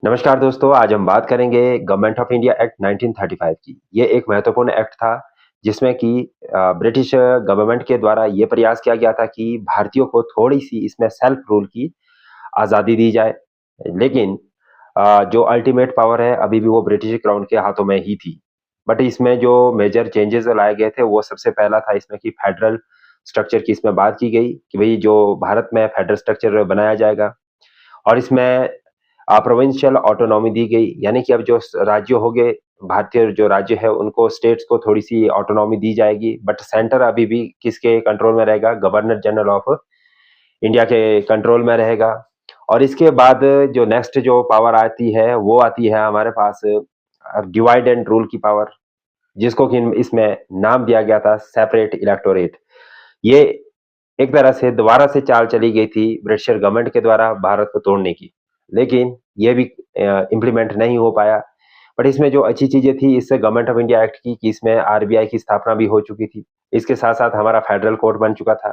नमस्कार दोस्तों, आज हम बात करेंगे गवर्नमेंट ऑफ इंडिया एक्ट 1935 की। ये एक महत्वपूर्ण एक्ट था जिसमें कि ब्रिटिश गवर्नमेंट के द्वारा ये प्रयास किया गया था कि भारतीयों को थोड़ी-सी इसमें सेल्फ रूल की आज़ादी दी जाए। लेकिन जो अल्टीमेट पावर है अभी भी वो ब्रिटिश क्राउन के हाथों में ही थी। बट इसमें जो मेजर चेंजेज़ लाए गए थे वो सबसे पहला था इसमें कि फेडरल स्ट्रक्चर की इसमें बात की गई कि भई जो भारत में फेडरल स्ट्रक्चर बनाया जाएगा और इसमें प्रोविंशियल ऑटोनॉमी दी गई, यानी कि अब जो राज्य हो गए, भारतीय जो राज्य है उनको स्टेट्स को थोड़ी-सी ऑटोनॉमी दी जाएगी, बट सेंटर अभी भी किसके कंट्रोल में रहेगा? गवर्नर जनरल ऑफ इंडिया के कंट्रोल में रहेगा। और इसके बाद जो नेक्स्ट जो पावर आती है, वो आती है हमारे पास डिवाइड एंड रूल की पावर, जिसको कि इसमें नाम दिया गया था सेपरेट इलेक्टोरेट। ये एक तरह से दोबारा से चाल चली गई थी ब्रिटिशर गवर्नमेंट के द्वारा भारत को तोड़ने की, लेकिन ये भी इम्प्लीमेंट नहीं हो पाया। बट इसमें जो अच्छी चीज़ें थी इससे गवर्नमेंट ऑफ इंडिया एक्ट की कि इसमें आरबीआई की स्थापना भी हो चुकी थी। इसके साथ-साथ हमारा फेडरल कोर्ट बन चुका था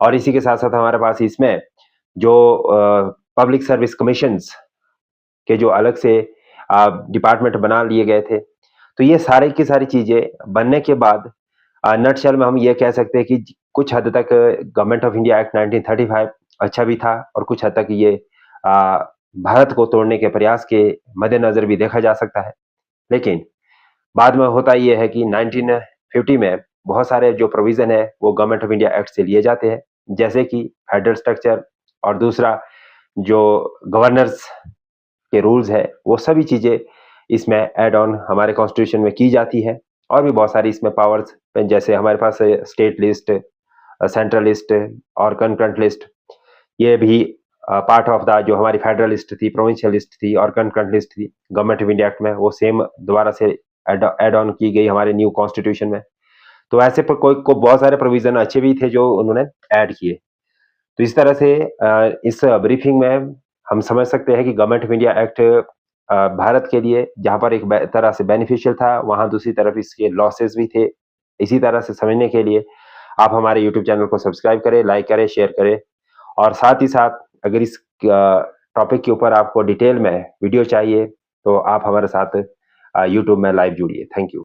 और इसी के साथ-साथ हमारे पास इसमें जो पब्लिक सर्विस कमीशन्स के जो अलग से डिपार्टमेंट बना लिए गए थे। तो ये सारी की सारी चीज़ें बनने के बाद नटशेल में हम ये कह सकते हैं कि कुछ हद तक गवर्नमेंट ऑफ इंडिया एक्ट 1935 अच्छा भी था और कुछ हद तक ये भारत को तोड़ने के प्रयास के मद्देनज़र भी देखा जा सकता है। लेकिन बाद में होता ये है कि 1950 में बहुत सारे जो प्रोविज़न है वो गवर्नमेंट ऑफ इंडिया एक्ट से लिए जाते हैं। जैसे कि फेडरल स्ट्रक्चर और दूसरा जो गवर्नर्स के रूल्स है, वो सभी चीज़ें इसमें ऐड ऑन हमारे कॉन्स्टिट्यूशन में की जाती है और भी बहुत सारी इसमें पावर्स जैसे हमारे पास स्टेट लिस्ट, सेंट्रल लिस्ट और कंकरेंट लिस्ट, ये भी पार्ट ऑफ द जो हमारी फेडरल लिस्ट थी, प्रोविंशियल लिस्ट थी और कंकरेंट लिस्ट थी, गवर्नमेंट ऑफ इंडिया एक्ट में वो सेम दोबारा से ऐड ऑन की गई हमारे न्यू कॉन्स्टिट्यूशन में। तो ऐसे प कोई को बहुत सारे प्रोविज़न अच्छे भी थे जो उन्होंने ऐड किए। तो इस तरह से इस ब्रीफिंग में हम समझ सकते हैं कि government of India act Bharat के लिए जहाँ पर एक तरह से बेनिफिशियल था, वहाँ दूसरी तरफ इसके लॉसेस भी थे। इसी तरह से समझने के लिए आप हमारे यूट्यूब चैनल को सब्सक्राइब करें, लाइक करें, शेयर करें और साथ ही साथ अगर इस टॉपिक के ऊपर आपको डिटेल में वीडियो चाहिए, तो आप हमारे साथ यूट्यूब में लाइव जुड़िए। Thank you.